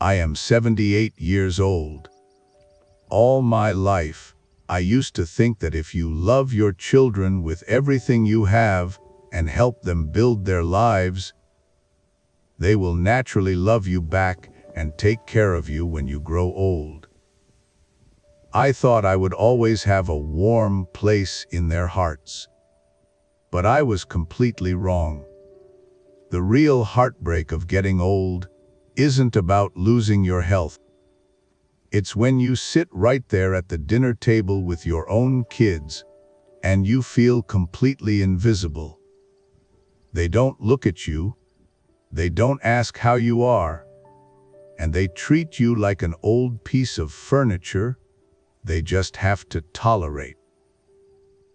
I am 78 years old. All my life, I used to think that if you love your children with everything you have and help them build their lives, they will naturally love you back and take care of you when you grow old. I thought I would always have a warm place in their hearts. But I was completely wrong. The real heartbreak of getting old isn't about losing your health. It's when you sit right there at the dinner table with your own kids and you feel completely invisible. They don't look at you, they don't ask how you are, and they treat you like an old piece of furniture they just have to tolerate.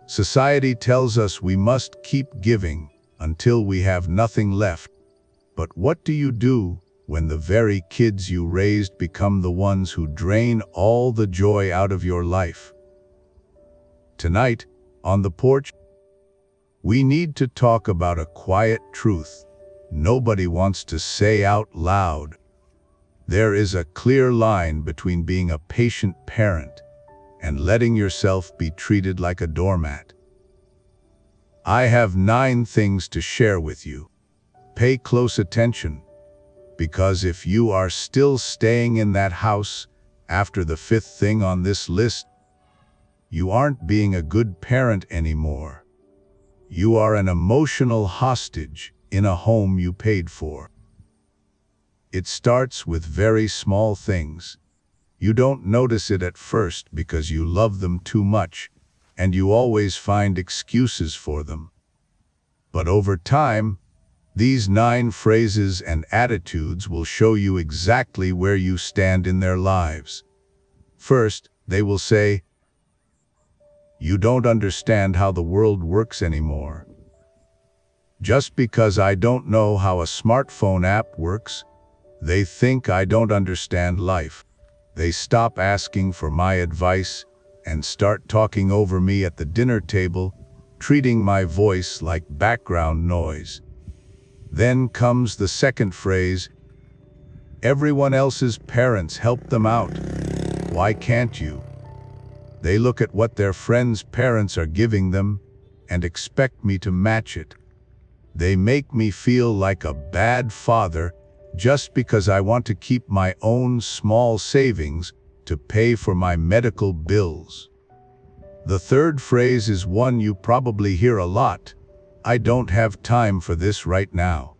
Society tells us we must keep giving until we have nothing left. But what do you do when the very kids you raised become the ones who drain all the joy out of your life? Tonight, on the porch, we need to talk about a quiet truth nobody wants to say out loud. There is a clear line between being a patient parent and letting yourself be treated like a doormat. I have 9 things to share with you. Pay close attention, because if you are still staying in that house after the 5th thing on this list, you aren't being a good parent anymore. You are an emotional hostage in a home you paid for. It starts with very small things. You don't notice it at first because you love them too much, and you always find excuses for them. But over time, these 9 phrases and attitudes will show you exactly where you stand in their lives. First, they will say, "You don't understand how the world works anymore." Just because I don't know how a smartphone app works, they think I don't understand life. They stop asking for my advice and start talking over me at the dinner table, treating my voice like background noise. Then comes the second phrase, "Everyone else's parents help them out. Why can't you?" They look at what their friends' parents are giving them and expect me to match it. They make me feel like a bad father just because I want to keep my own small savings to pay for my medical bills. The third phrase is one you probably hear a lot. "I don't have time for this right now."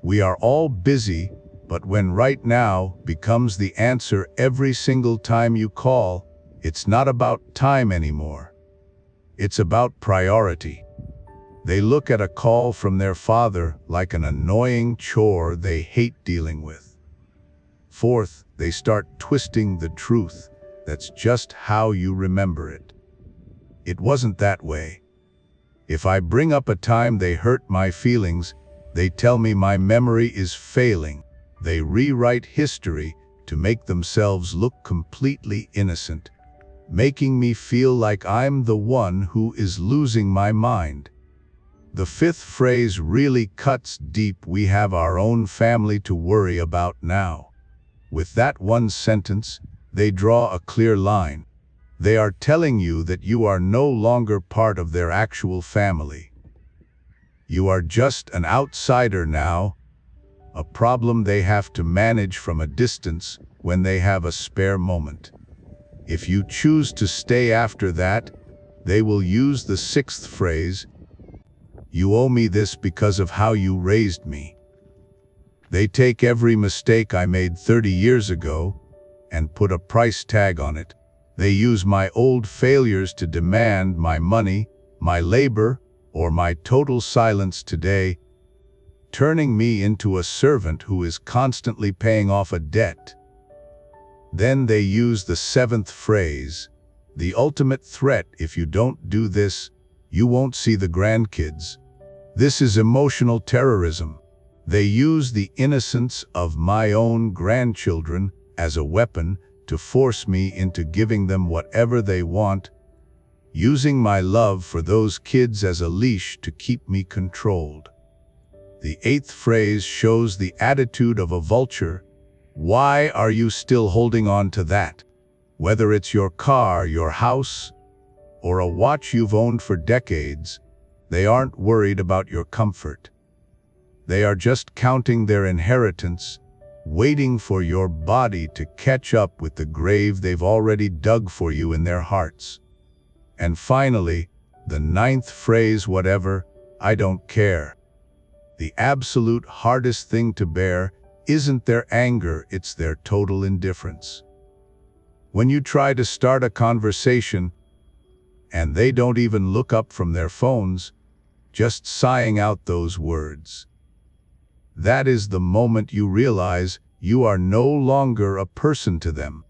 We are all busy, but when "right now" becomes the answer every single time you call, it's not about time anymore. It's about priority. They look at a call from their father like an annoying chore they hate dealing with. Fourth, they start twisting the truth. That's just how you remember it. It wasn't that way. If I bring up a time they hurt my feelings, they tell me my memory is failing. They rewrite history to make themselves look completely innocent, making me feel like I'm the one who is losing my mind. The 5th phrase really cuts deep. We have our own family to worry about now. With that one sentence, they draw a clear line. They are telling you that you are no longer part of their actual family. You are just an outsider now, a problem they have to manage from a distance when they have a spare moment. If you choose to stay after that, they will use the 6th phrase, "You owe me this because of how you raised me." They take every mistake I made 30 years ago and put a price tag on it. They use my old failures to demand my money, my labor, or my total silence today, turning me into a servant who is constantly paying off a debt. Then they use the 7th phrase, "The ultimate threat. If you don't do this, you won't see the grandkids." This is emotional terrorism. They use the innocence of my own grandchildren as a weapon to force me into giving them whatever they want, using my love for those kids as a leash to keep me controlled. The 8th phrase shows the attitude of a vulture. Why are you still holding on to that? Whether it's your car, your house, or a watch you've owned for decades, they aren't worried about your comfort. They are just counting their inheritance, waiting for your body to catch up with the grave they've already dug for you in their hearts. And finally, the ninth phrase, whatever, I don't care. The absolute hardest thing to bear isn't their anger, it's their total indifference. When you try to start a conversation and they don't even look up from their phones, just sighing out those words. That is the moment you realize you are no longer a person to them.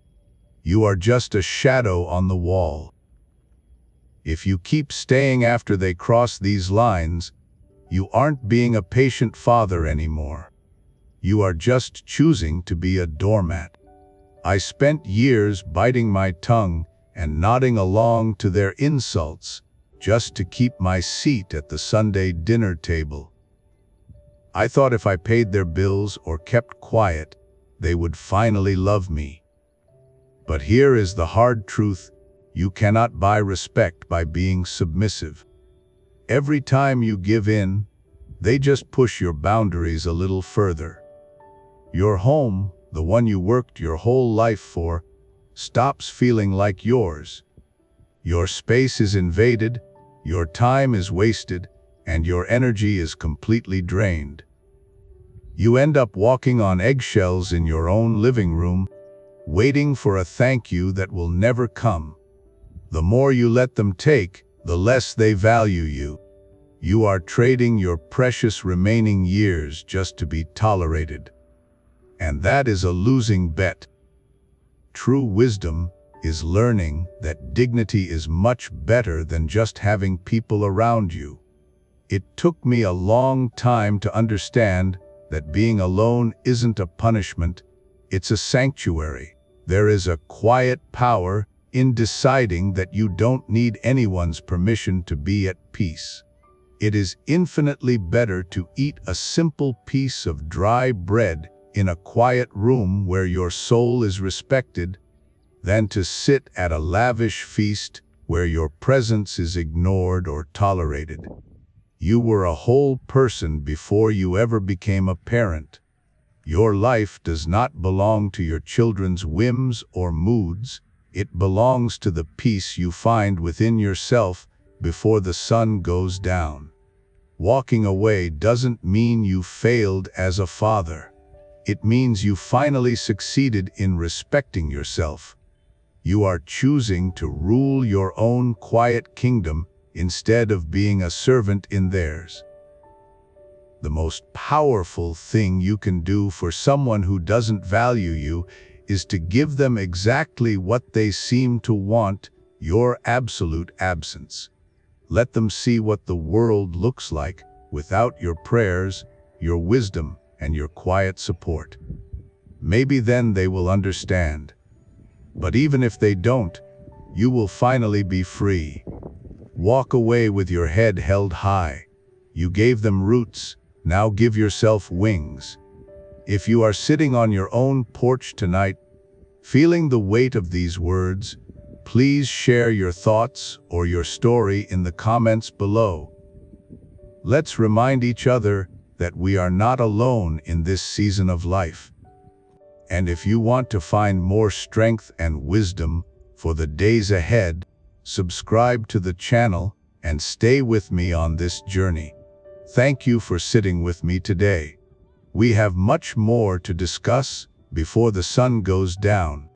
You are just a shadow on the wall. If you keep staying after they cross these lines, you aren't being a patient father anymore. You are just choosing to be a doormat. I spent years biting my tongue and nodding along to their insults just to keep my seat at the Sunday dinner table. I thought if I paid their bills or kept quiet, they would finally love me. But here is the hard truth: you cannot buy respect by being submissive. Every time you give in, they just push your boundaries a little further. Your home, the one you worked your whole life for, stops feeling like yours. Your space is invaded, your time is wasted, and your energy is completely drained. You end up walking on eggshells in your own living room, waiting for a thank you that will never come. The more you let them take, the less they value you. You are trading your precious remaining years just to be tolerated. And that is a losing bet. True wisdom is learning that dignity is much better than just having people around you. It took me a long time to understand that being alone isn't a punishment, it's a sanctuary. There is a quiet power in deciding that you don't need anyone's permission to be at peace. It is infinitely better to eat a simple piece of dry bread in a quiet room where your soul is respected than to sit at a lavish feast where your presence is ignored or tolerated. You were a whole person before you ever became a parent. Your life does not belong to your children's whims or moods. It belongs to the peace you find within yourself before the sun goes down. Walking away doesn't mean you failed as a father. It means you finally succeeded in respecting yourself. You are choosing to rule your own quiet kingdom instead of being a servant in theirs. The most powerful thing you can do for someone who doesn't value you is to give them exactly what they seem to want: your absolute absence. Let them see what the world looks like without your prayers, your wisdom, and your quiet support. Maybe then they will understand. But even if they don't, you will finally be free. Walk away with your head held high. You gave them roots, now give yourself wings. If you are sitting on your own porch tonight, feeling the weight of these words, please share your thoughts or your story in the comments below. Let's remind each other that we are not alone in this season of life. And if you want to find more strength and wisdom for the days ahead, subscribe to the channel and stay with me on this journey. Thank you for sitting with me today. We have much more to discuss before the sun goes down.